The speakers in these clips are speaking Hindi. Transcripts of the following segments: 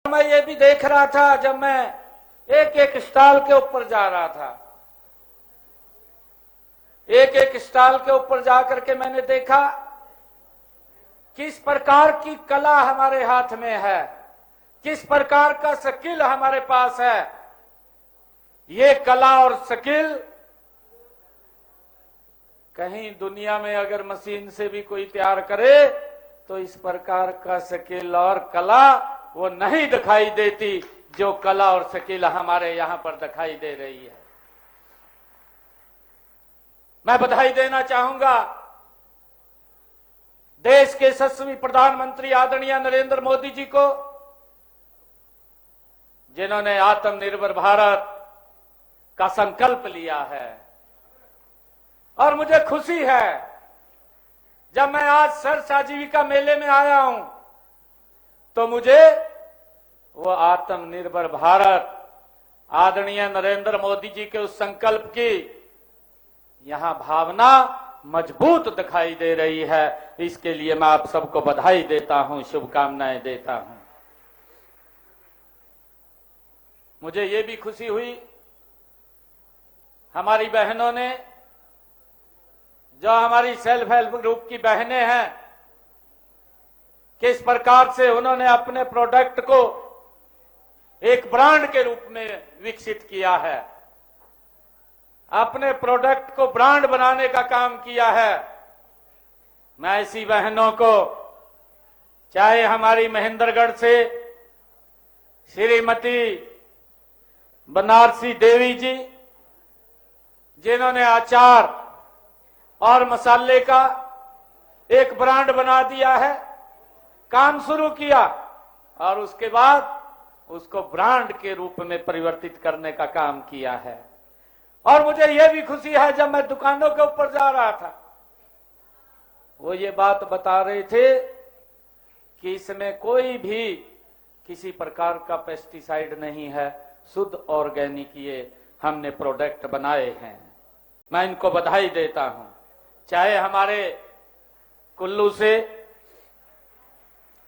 मैं ये भी देख रहा था जब मैं एक एक स्टॉल के ऊपर जा रहा था, एक एक स्टॉल के ऊपर जाकर के मैंने देखा किस प्रकार की कला हमारे हाथ में है, किस प्रकार का स्किल हमारे पास है। ये कला और स्किल कहीं दुनिया में अगर मशीन से भी कोई तैयार करे तो इस प्रकार का स्किल और कला वो नहीं दिखाई देती जो कला और स्किल हमारे यहां पर दिखाई दे रही है। मैं बधाई देना चाहूंगा देश के यशस्वी प्रधानमंत्री आदरणीय नरेंद्र मोदी जी को, जिन्होंने आत्मनिर्भर भारत का संकल्प लिया है। और मुझे खुशी है जब मैं आज सर्च आजीविका मेले में आया हूं तो मुझे वो आत्मनिर्भर भारत आदरणीय नरेंद्र मोदी जी के उस संकल्प की यहां भावना मजबूत दिखाई दे रही है। इसके लिए मैं आप सबको बधाई देता हूं, शुभकामनाएं देता हूं। मुझे ये भी खुशी हुई हमारी बहनों ने, जो हमारी सेल्फ हेल्प ग्रुप की बहनें हैं, किस प्रकार से उन्होंने अपने प्रोडक्ट को एक ब्रांड के रूप में विकसित किया है, अपने प्रोडक्ट को ब्रांड बनाने का काम किया है। मैं ऐसी बहनों को, चाहे हमारी महेंद्रगढ़ से श्रीमती बनारसी देवी जी, जिन्होंने अचार और मसाले का एक ब्रांड बना दिया है, काम शुरू किया और उसके बाद उसको ब्रांड के रूप में परिवर्तित करने का काम किया है। और मुझे यह भी खुशी है जब मैं दुकानों के ऊपर जा रहा था, वो ये बात बता रहे थे कि इसमें कोई भी किसी प्रकार का पेस्टिसाइड नहीं है, शुद्ध ऑर्गेनिक ये हमने प्रोडक्ट बनाए हैं। मैं इनको बधाई देता हूं। चाहे हमारे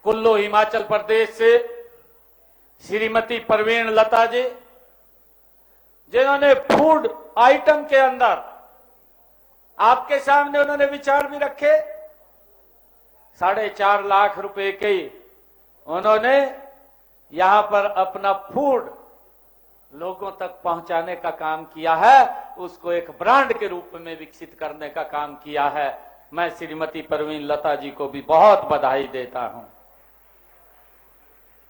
कुल्लू हिमाचल प्रदेश से श्रीमती परवीन लता जी, जिन्होंने फूड आइटम के अंदर आपके सामने उन्होंने विचार भी रखे, 4.5 लाख रुपए के उन्होंने यहां पर अपना फूड लोगों तक पहुंचाने का काम किया है, उसको एक ब्रांड के रूप में विकसित करने का काम किया है। मैं श्रीमती परवीन लता जी को भी बहुत बधाई देता हूं।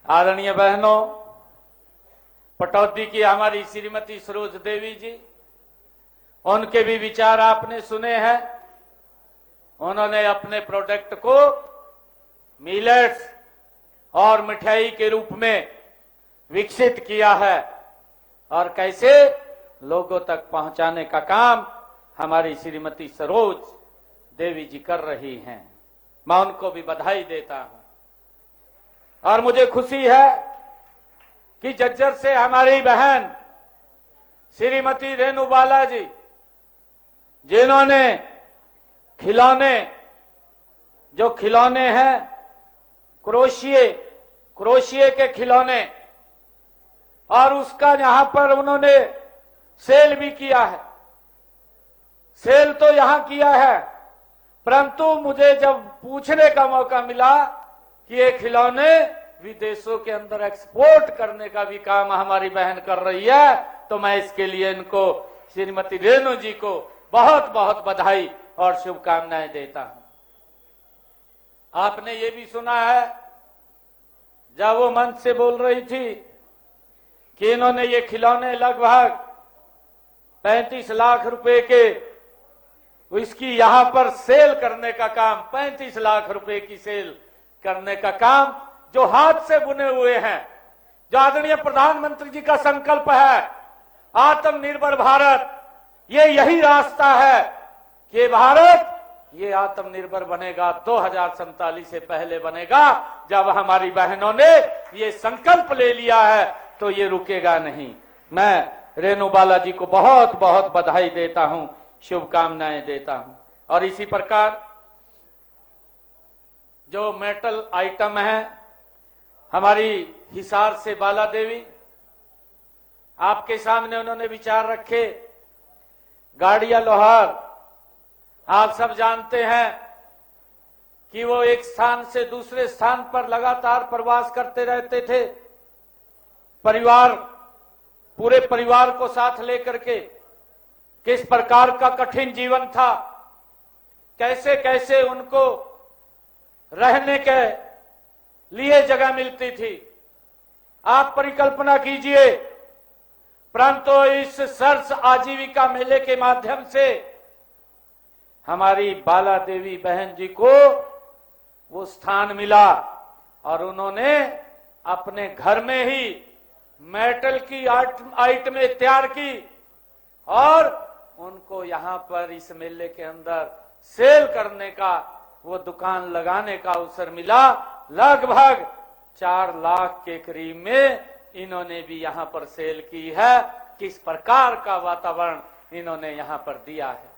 आदरणीय बहनों, पटौदी की हमारी श्रीमती सरोज देवी जी, उनके भी विचार आपने सुने हैं। उन्होंने अपने प्रोडक्ट को मिलेट्स और मिठाई के रूप में विकसित किया है और कैसे लोगों तक पहुंचाने का काम हमारी श्रीमती सरोज देवी जी कर रही हैं। मैं उनको भी बधाई देता हूं। और मुझे खुशी है कि जज्जर से हमारी बहन श्रीमती रेणु बाला जी, जिन्होंने जो खिलौने हैं, क्रोशिये के खिलौने, और उसका यहां पर उन्होंने सेल भी किया है। सेल तो यहां किया है, परंतु मुझे जब पूछने का मौका मिला कि ये खिलौने विदेशों के अंदर एक्सपोर्ट करने का भी काम हमारी बहन कर रही है, तो मैं इसके लिए इनको, श्रीमती रेणु जी को बहुत बहुत बधाई और शुभकामनाएं देता हूं। आपने ये भी सुना है जब वो मंच से बोल रही थी कि इन्होंने ये खिलौने लगभग 35 लाख रुपए के, इसकी यहां पर सेल करने का काम, 35 लाख रुपए की सेल करने का काम जो हाथ से बुने हुए हैं, जो आदरणीय प्रधानमंत्री जी का संकल्प है आत्मनिर्भर भारत, ये यही रास्ता है कि भारत ये आत्मनिर्भर बनेगा 2047 से पहले बनेगा। जब हमारी बहनों ने ये संकल्प ले लिया है तो ये रुकेगा नहीं। मैं रेणु बाला जी को बहुत बहुत बधाई देता हूं, शुभकामनाएं देता हूं। और इसी प्रकार जो मेटल आइटम है, हमारी हिसार से बाला देवी, आपके सामने उन्होंने विचार रखे। गाड़िया लोहार, आप सब जानते हैं कि वो एक स्थान से दूसरे स्थान पर लगातार प्रवास करते रहते थे। परिवार, पूरे परिवार को साथ लेकर के किस प्रकार का कठिन जीवन था, कैसे कैसे उनको रहने के लिए जगह मिलती थी, आप परिकल्पना कीजिए। परंतु इस सर्स आजीविका मेले के माध्यम से हमारी बाला देवी बहन जी को वो स्थान मिला और उन्होंने अपने घर में ही मेटल की आइटमें तैयार की और उनको यहां पर इस मेले के अंदर सेल करने का, वो दुकान लगाने का अवसर मिला। लगभग 4 लाख के करीब में इन्होंने भी यहां पर सेल की है। किस प्रकार का वातावरण इन्होंने यहां पर दिया है।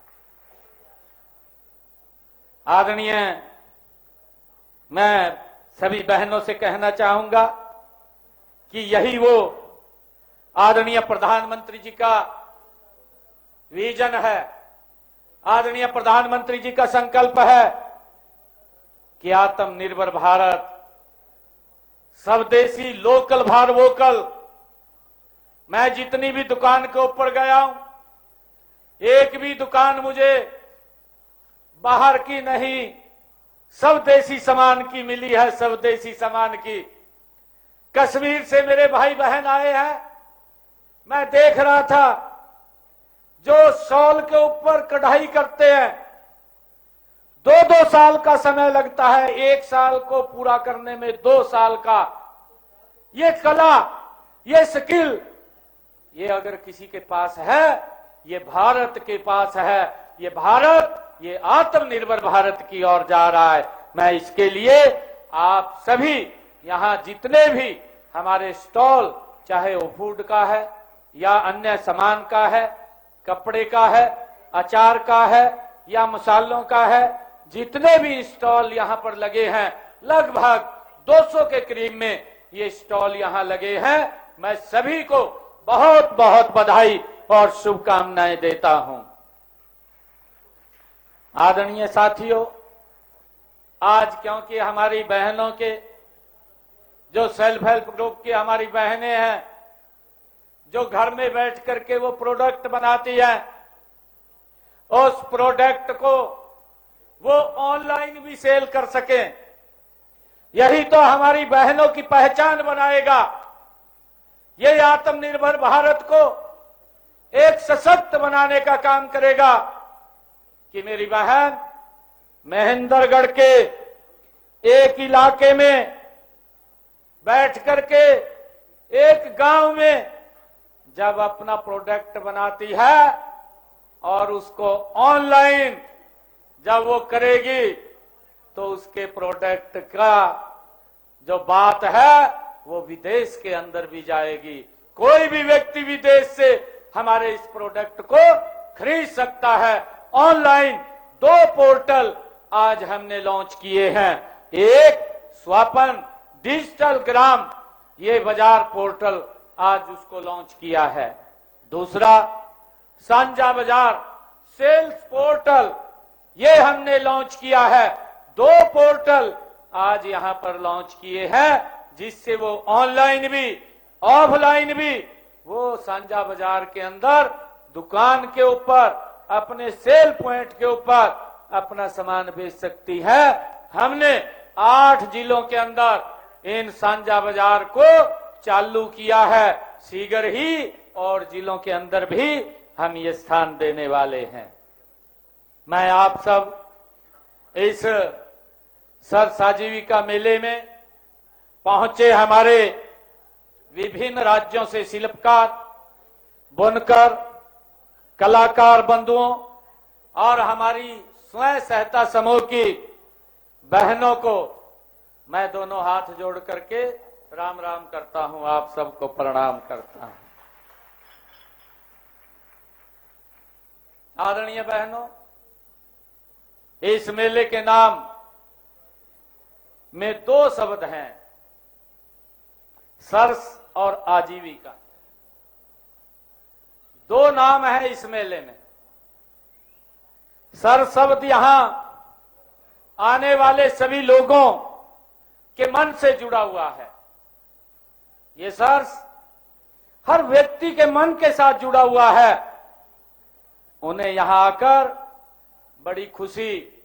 आदरणीय, मैं सभी बहनों से कहना चाहूंगा कि यही वो आदरणीय प्रधानमंत्री जी का विजन है, आदरणीय प्रधानमंत्री जी का संकल्प है कि आत्मनिर्भर भारत, स्वदेशी, लोकल फॉर वोकल। मैं जितनी भी दुकान के ऊपर गया हूं, एक भी दुकान मुझे बाहर की नहीं, स्वदेशी सामान की मिली है, स्वदेशी सामान की। कश्मीर से मेरे भाई बहन आए हैं, मैं देख रहा था जो शॉल के ऊपर कढ़ाई करते हैं, 2-2 साल का समय लगता है, 1 साल को पूरा करने में 2 साल का। ये कला, ये स्किल, ये अगर किसी के पास है, ये भारत के पास है। ये भारत, ये आत्मनिर्भर भारत की ओर जा रहा है। मैं इसके लिए आप सभी यहां जितने भी हमारे स्टॉल, चाहे वो फूड का है या अन्य सामान का है, कपड़े का है, अचार का है या मसालों का है, जितने भी स्टॉल यहां पर लगे हैं, लगभग 200 के करीब में ये स्टॉल यहां लगे हैं। मैं सभी को बहुत बहुत बधाई और शुभकामनाएं देता हूं। आदरणीय साथियों, आज क्योंकि हमारी बहनों के जो सेल्फ हेल्प ग्रुप की हमारी बहनें हैं, जो घर में बैठ करके वो प्रोडक्ट बनाती हैं, उस प्रोडक्ट को वो ऑनलाइन भी सेल कर सकें, यही तो हमारी बहनों की पहचान बनाएगा। ये आत्मनिर्भर भारत को एक सशक्त बनाने का काम करेगा कि मेरी बहन महेंद्रगढ़ के एक इलाके में बैठ करके एक गांव में जब अपना प्रोडक्ट बनाती है और उसको ऑनलाइन जब वो करेगी, तो उसके प्रोडक्ट का जो बात है वो विदेश के अंदर भी जाएगी। कोई भी व्यक्ति विदेश से हमारे इस प्रोडक्ट को खरीद सकता है। ऑनलाइन 2 पोर्टल आज हमने लॉन्च किए हैं। एक स्वापन डिजिटल ग्राम, ये बाजार पोर्टल आज उसको लॉन्च किया है। दूसरा सांझा बाजार सेल्स पोर्टल, ये हमने लॉन्च किया है। 2 पोर्टल आज यहां पर लॉन्च किए हैं, जिससे वो ऑनलाइन भी ऑफलाइन भी वो सांझा बाजार के अंदर दुकान के ऊपर अपने सेल पॉइंट के ऊपर अपना सामान बेच सकती है। हमने 8 जिलों के अंदर इन सांझा बाजार को चालू किया है। शीघ्र ही और जिलों के अंदर भी हम ये स्थान देने वाले हैं। मैं आप सब इस सर्स आजीविका मेले में पहुंचे हमारे विभिन्न राज्यों से शिल्पकार, बुनकर, कलाकार बंधुओं और हमारी स्वयं सहायता समूह की बहनों को मैं दोनों हाथ जोड़ करके राम राम करता हूं, आप सबको प्रणाम करता हूं। आदरणीय बहनों, इस मेले के नाम में 2 शब्द हैं, सर्स और आजीविका, दो नाम है इस मेले में। सर शब्द यहां आने वाले सभी लोगों के मन से जुड़ा हुआ है। ये सर्स हर व्यक्ति के मन के साथ जुड़ा हुआ है। उन्हें यहां आकर बड़ी खुशी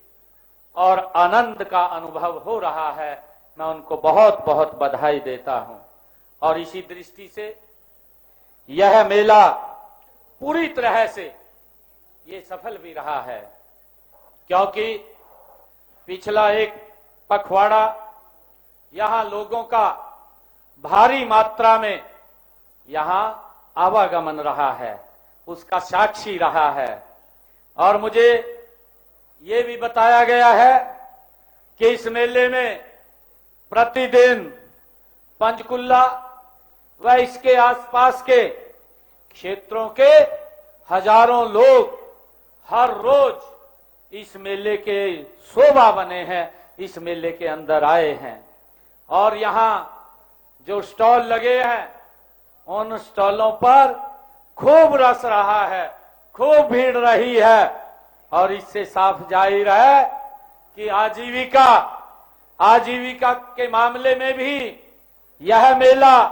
और आनंद का अनुभव हो रहा है। मैं उनको बहुत बहुत बधाई देता हूं। और इसी दृष्टि से यह मेला पूरी तरह से ये सफल भी रहा है, क्योंकि पिछला एक पखवाड़ा यहां लोगों का भारी मात्रा में यहां आवागमन रहा है, उसका साक्षी रहा है। और मुझे ये भी बताया गया है कि इस मेले में प्रतिदिन पंचकुला व इसके आसपास के क्षेत्रों के हजारों लोग हर रोज इस मेले के शोभा बने हैं, इस मेले के अंदर आए हैं। और यहां जो स्टॉल लगे हैं उन स्टॉलों पर खूब रस रहा है, खूब भीड़ रही है। और इससे साफ जाहिर है कि आजीविका के मामले में भी यह मेला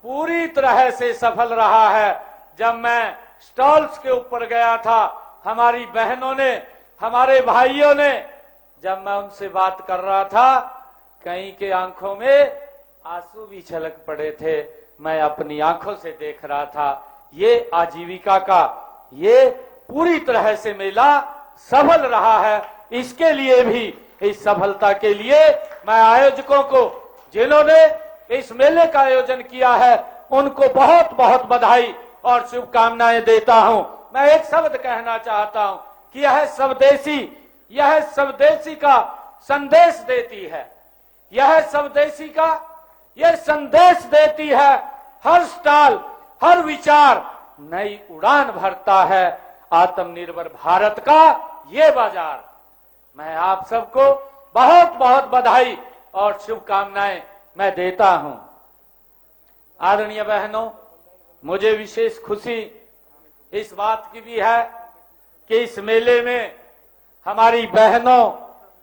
पूरी तरह से सफल रहा है। जब मैं स्टॉल्स के ऊपर गया था, हमारी बहनों ने, हमारे भाइयों ने, जब मैं उनसे बात कर रहा था, कई के आंखों में आंसू भी छलक पड़े थे। मैं अपनी आंखों से देख रहा था। ये आजीविका का ये पूरी तरह से मेला सफल रहा है। इसके लिए भी, इस सफलता के लिए मैं आयोजकों को, जिन्होंने इस मेले का आयोजन किया है, उनको बहुत बहुत बधाई और शुभकामनाएं देता हूं। मैं एक शब्द कहना चाहता हूं कि यह स्वदेशी का संदेश देती है। यह स्वदेशी का यह संदेश देती है। हर स्टॉल, हर विचार नई उड़ान भरता है आत्मनिर्भर भारत का ये बाजार। मैं आप सबको बहुत बहुत बधाई और शुभकामनाएं मैं देता हूं। आदरणीय बहनों, मुझे विशेष खुशी इस बात की भी है कि इस मेले में हमारी बहनों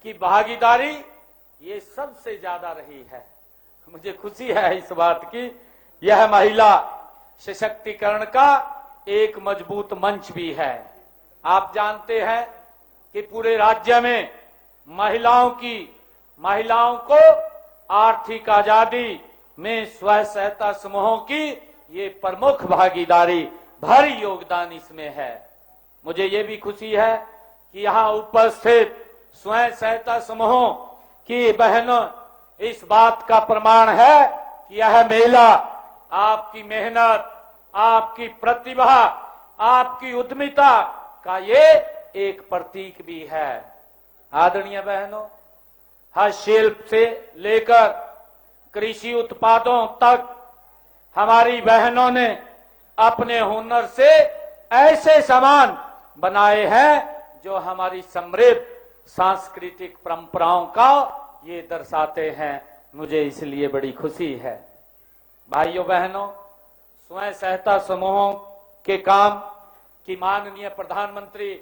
की भागीदारी ये सबसे ज्यादा रही है। मुझे खुशी है इस बात की। यह महिला सशक्तिकरण का एक मजबूत मंच भी है। आप जानते हैं कि पूरे राज्य में महिलाओं को आर्थिक आजादी में स्वयं सहायता समूहों की ये प्रमुख भागीदारी, भारी योगदान इसमें है। मुझे ये भी खुशी है कि यहाँ उपस्थित स्वयं सहायता समूहों की बहनों इस बात का प्रमाण है कि यह मेला आपकी मेहनत, आपकी प्रतिभा, आपकी उद्यमिता का ये एक प्रतीक भी है। आदरणीय बहनों, हस्तशिल्प से लेकर कृषि उत्पादों तक हमारी बहनों ने अपने हुनर से ऐसे सामान बनाए हैं जो हमारी समृद्ध सांस्कृतिक परंपराओं का ये दर्शाते हैं। मुझे इसलिए बड़ी खुशी है। भाइयों बहनों, स्वयं सहायता समूहों के काम की माननीय प्रधानमंत्री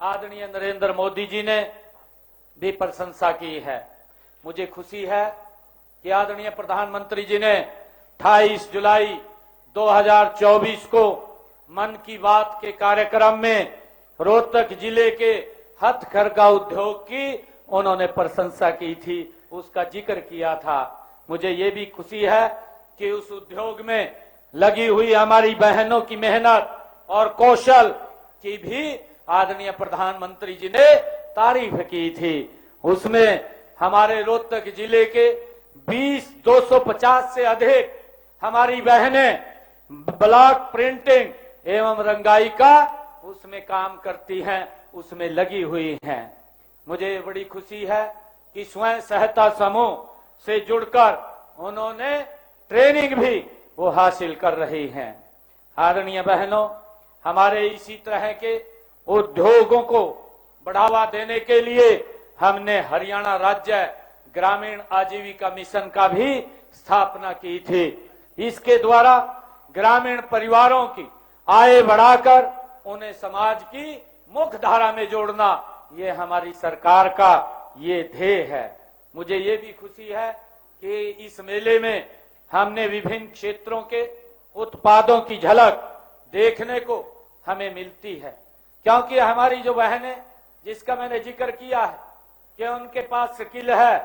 आदरणीय नरेंद्र मोदी जी ने भी प्रशंसा की है। मुझे खुशी है कि आदरणीय प्रधानमंत्री जी ने 28 जुलाई 2024 को मन की बात के कार्यक्रम में रोहतक जिले के हथकरघा उद्योग की उन्होंने प्रशंसा की थी, उसका जिक्र किया था। मुझे ये भी खुशी है कि उस उद्योग में लगी हुई हमारी बहनों की मेहनत और कौशल की भी आदरणीय प्रधानमंत्री जी ने तारीफ की थी। उसमें हमारे रोहतक जिले के 250 से अधिक हमारी बहनें ब्लॉक प्रिंटिंग एवं रंगाई का उसमें काम करती हैं, उसमें लगी हुई हैं। मुझे बड़ी खुशी है कि स्वयं सहायता समूह से जुड़कर उन्होंने ट्रेनिंग भी वो हासिल कर रही हैं। आदरणीय बहनों, हमारे इसी तरह के उद्योगों को बढ़ावा देने के लिए हमने हरियाणा राज्य ग्रामीण आजीविका मिशन का भी स्थापना की थी। इसके द्वारा ग्रामीण परिवारों की आय बढ़ाकर उन्हें समाज की मुख्य धारा में जोड़ना, ये हमारी सरकार का ये ध्येय है। मुझे ये भी खुशी है कि इस मेले में हमने विभिन्न क्षेत्रों के उत्पादों की झलक देखने को हमें मिलती है, क्योंकि हमारी जो बहनें, जिसका मैंने जिक्र किया है कि उनके पास स्किल है,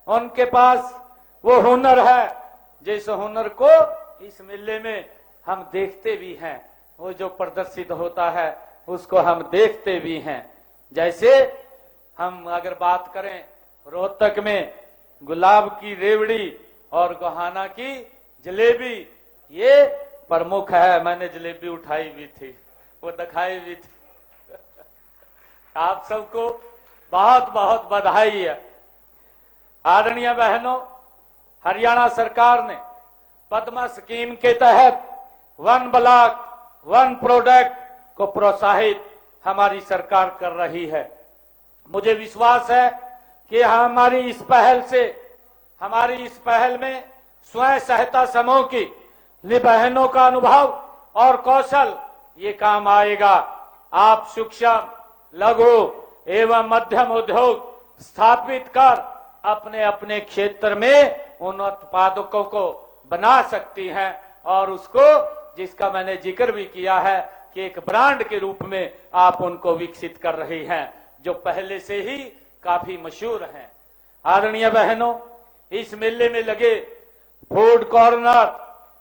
उनके पास वो हुनर है, जिस हुनर को इस मेले में हम देखते भी हैं, वो जो प्रदर्शित होता है उसको हम देखते भी हैं। जैसे हम अगर बात करें रोहतक में गुलाब की रेवड़ी और गोहाना की जलेबी, ये प्रमुख है। मैंने जलेबी उठाई भी थी, वो दिखाई भी थी। आप सबको बहुत बहुत बधाई है। आदरणीय बहनों, हरियाणा सरकार ने पद्मा स्कीम के तहत 1 ब्लॉक 1 प्रोडक्ट को प्रोत्साहित हमारी सरकार कर रही है। मुझे विश्वास है कि हमारी इस पहल में स्वयं सहायता समूह की बहनों का अनुभव और कौशल ये काम आएगा। आप सूक्ष्म, लघु एवं मध्यम उद्योग स्थापित कर अपने अपने क्षेत्र में उन उत्पादकों को बना सकती हैं और उसको, जिसका मैंने जिक्र भी किया है कि एक ब्रांड के रूप में आप उनको विकसित कर रही हैं, जो पहले से ही काफी मशहूर हैं। आदरणीय बहनों, इस मेले में लगे फूड कॉर्नर,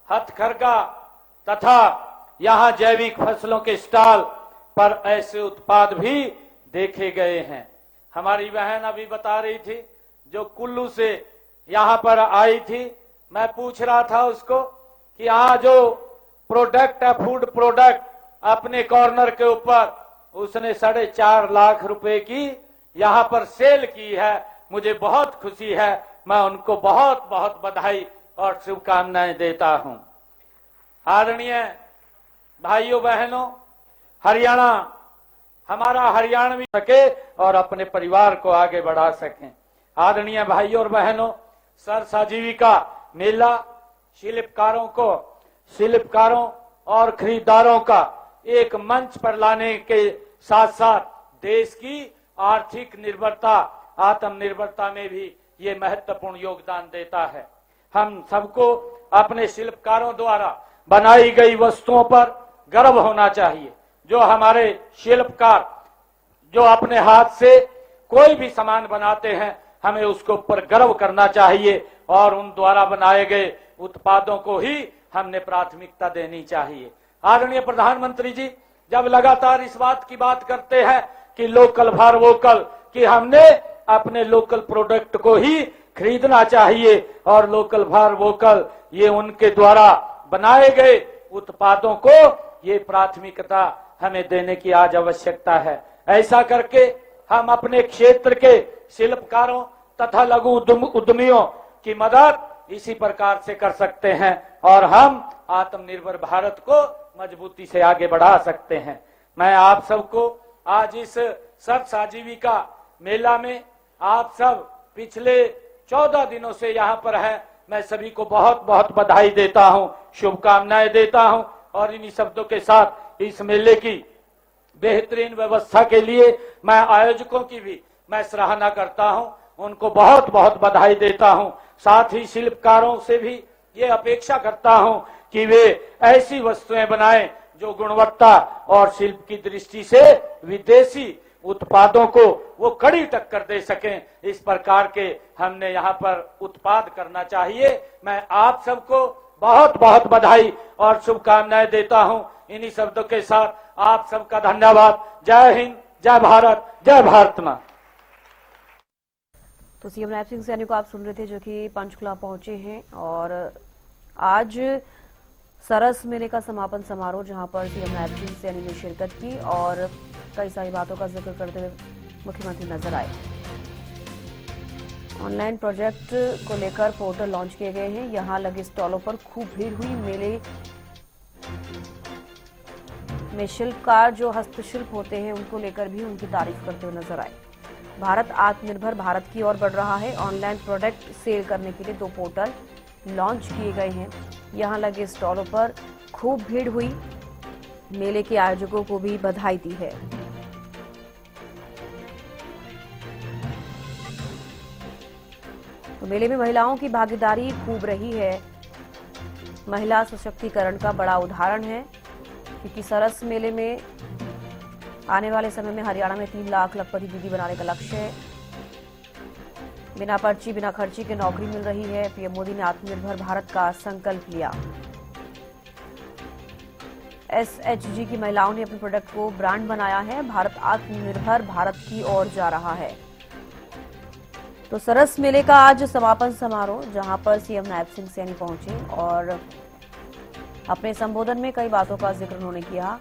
हथकरघा तथा यहाँ जैविक फसलों के स्टॉल पर ऐसे उत्पाद भी देखे गए हैं। हमारी बहन अभी बता रही थी, जो कुल्लू से यहाँ पर आई थी, मैं पूछ रहा था उसको कि यहाँ जो प्रोडक्ट है, फूड प्रोडक्ट अपने कॉर्नर के ऊपर उसने 4.5 लाख रुपए की यहाँ पर सेल की है। मुझे बहुत खुशी है, मैं उनको बहुत बहुत बधाई और शुभकामनाएं देता हूं। आदरणीय भाइयों बहनों, हमारा हरियाणवी सके और अपने परिवार को आगे बढ़ा सकें। आदरणीय भाइयों और बहनों, सरसाजीविका मेला शिल्पकारों और खरीदारों का एक मंच पर लाने के साथ साथ देश की आर्थिक निर्भरता, आत्मनिर्भरता में भी ये महत्वपूर्ण योगदान देता है। हम सबको अपने शिल्पकारों द्वारा बनाई गई वस्तुओं पर गर्व होना चाहिए। जो हमारे शिल्पकार जो अपने हाथ से कोई भी सामान बनाते हैं, हमें उसके ऊपर गर्व करना चाहिए और उन द्वारा बनाए गए उत्पादों को ही हमने प्राथमिकता देनी चाहिए। आदरणीय प्रधानमंत्री जी जब लगातार इस बात की बात करते हैं कि लोकल फॉर वोकल, कि हमने अपने लोकल प्रोडक्ट को ही खरीदना चाहिए और लोकल फॉर वोकल, ये उनके द्वारा बनाए गए उत्पादों को ये प्राथमिकता हमें देने की आज आवश्यकता है। ऐसा करके हम अपने क्षेत्र के शिल्पकारों तथा लघु उद्यमियों की मदद इसी प्रकार से कर सकते हैं और हम आत्मनिर्भर भारत को मजबूती से आगे बढ़ा सकते हैं। मैं आप सबको आज इस सरसाजीविका मेला में, आप सब पिछले 14 दिनों से यहाँ पर हैं, मैं सभी को बहुत बहुत बधाई देता हूँ, शुभकामनाएं देता हूँ और इन्हीं शब्दों के साथ इस मेले की बेहतरीन व्यवस्था के लिए मैं आयोजकों की भी मैं सराहना करता हूँ, उनको बहुत बहुत बधाई देता हूँ। साथ ही शिल्पकारों से भी ये अपेक्षा करता हूँ कि वे ऐसी वस्तुएं बनाएं जो गुणवत्ता और शिल्प की दृष्टि से विदेशी उत्पादों को वो कड़ी टक्कर दे सकें। इस प्रकार के हमने यहाँ पर उत्पाद करना चाहिए। मैं आप सबको बहुत बहुत बधाई और शुभकामनाएं देता हूँ। इन्हीं शब्दों के साथ आप सबका धन्यवाद। जय हिंद, जय भारत, जय भारत मां। तो सीएम नायब सिंह सैनी को आप सुन रहे थे, जो कि पंचकुला पहुंचे हैं और आज सरस मेले का समापन समारोह, जहां पर सीएम नायब सिंह सैनी ने शिरकत की और कई सारी बातों का जिक्र करते हुए मुख्यमंत्री नजर आए। ऑनलाइन प्रोजेक्ट को लेकर पोर्टल लॉन्च किए गए हैं। यहां लगे स्टॉलों पर खूब भीड़ हुई। मेले में शिल्पकार जो हस्तशिल्प होते हैं उनको लेकर भी उनकी तारीफ करते हुए नजर आए। भारत आत्मनिर्भर भारत की ओर बढ़ रहा है। ऑनलाइन प्रोडक्ट सेल करने के लिए 2 पोर्टल लॉन्च किए गए हैं। यहां लगे स्टॉलों पर खूब भीड़ हुई। मेले के आयोजकों को भी बधाई दी है। तो मेले में महिलाओं की भागीदारी खूब रही है। महिला सशक्तिकरण का बड़ा उदाहरण है, क्योंकि सरस मेले में आने वाले समय में हरियाणा में 3 लाख लखपति दीदी बनाने का लक्ष्य है। बिना पर्ची बिना खर्ची के नौकरी मिल रही है। पीएम मोदी ने आत्मनिर्भर भारत का संकल्प लिया। एसएचजी की महिलाओं ने अपने प्रोडक्ट को ब्रांड बनाया है। भारत आत्मनिर्भर भारत की ओर जा रहा है। तो सरस मेले का आज समापन समारोह, जहां पर सीएम नायब सिंह सैनी पहुंचे और अपने संबोधन में कई बातों का जिक्र उन्होंने किया।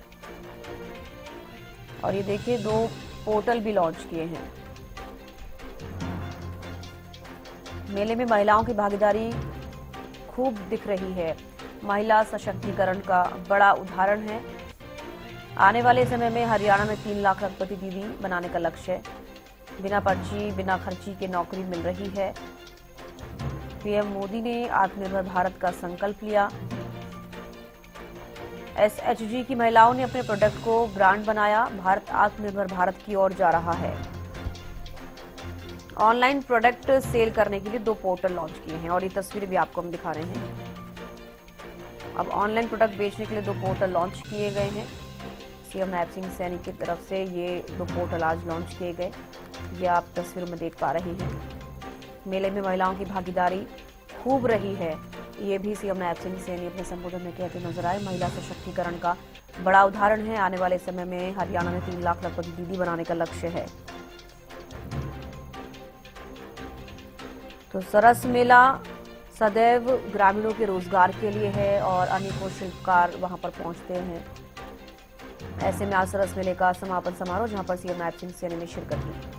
और ये देखिए, 2 पोर्टल भी लॉन्च किए हैं। मेले में महिलाओं की भागीदारी खूब दिख रही है। महिला सशक्तिकरण का बड़ा उदाहरण है। आने वाले समय में हरियाणा में 3 लाख लखपति दीदी बनाने का लक्ष्य है। बिना पर्ची बिना खर्ची के नौकरी मिल रही है। पीएम मोदी ने आत्मनिर्भर भारत का संकल्प लिया। एसएचजी की महिलाओं ने अपने प्रोडक्ट को ब्रांड बनाया। भारत आत्मनिर्भर भारत की ओर जा रहा है। ऑनलाइन प्रोडक्ट सेल करने के लिए 2 पोर्टल लॉन्च किए हैं और ये तस्वीरें भी आपको हम दिखा रहे हैं। अब ऑनलाइन प्रोडक्ट बेचने के लिए 2 पोर्टल लॉन्च किए गए हैं। सीएम नायब सिंह सैनी की तरफ से ये 2 पोर्टल आज लॉन्च किए गए। ये आप तस्वीरों में देख पा रहे हैं। मेले में महिलाओं की भागीदारी खूब रही है। ये भी सीएम नायब सिंह सैनी अपने संबोधन में कहते नजर आए। महिला सशक्तिकरण का बड़ा उदाहरण है। आने वाले समय में हरियाणा में 3 लाख लखपति दीदी बनाने का लक्ष्य है। तो सरस मेला सदैव ग्रामीणों के रोजगार के लिए है और अनेकों शिल्पकार वहां पर पहुंचते हैं। ऐसे में आज सरस मेले का समापन समारोह, जहां पर सीएम नायब सिंह सैनी ने शिरकत की।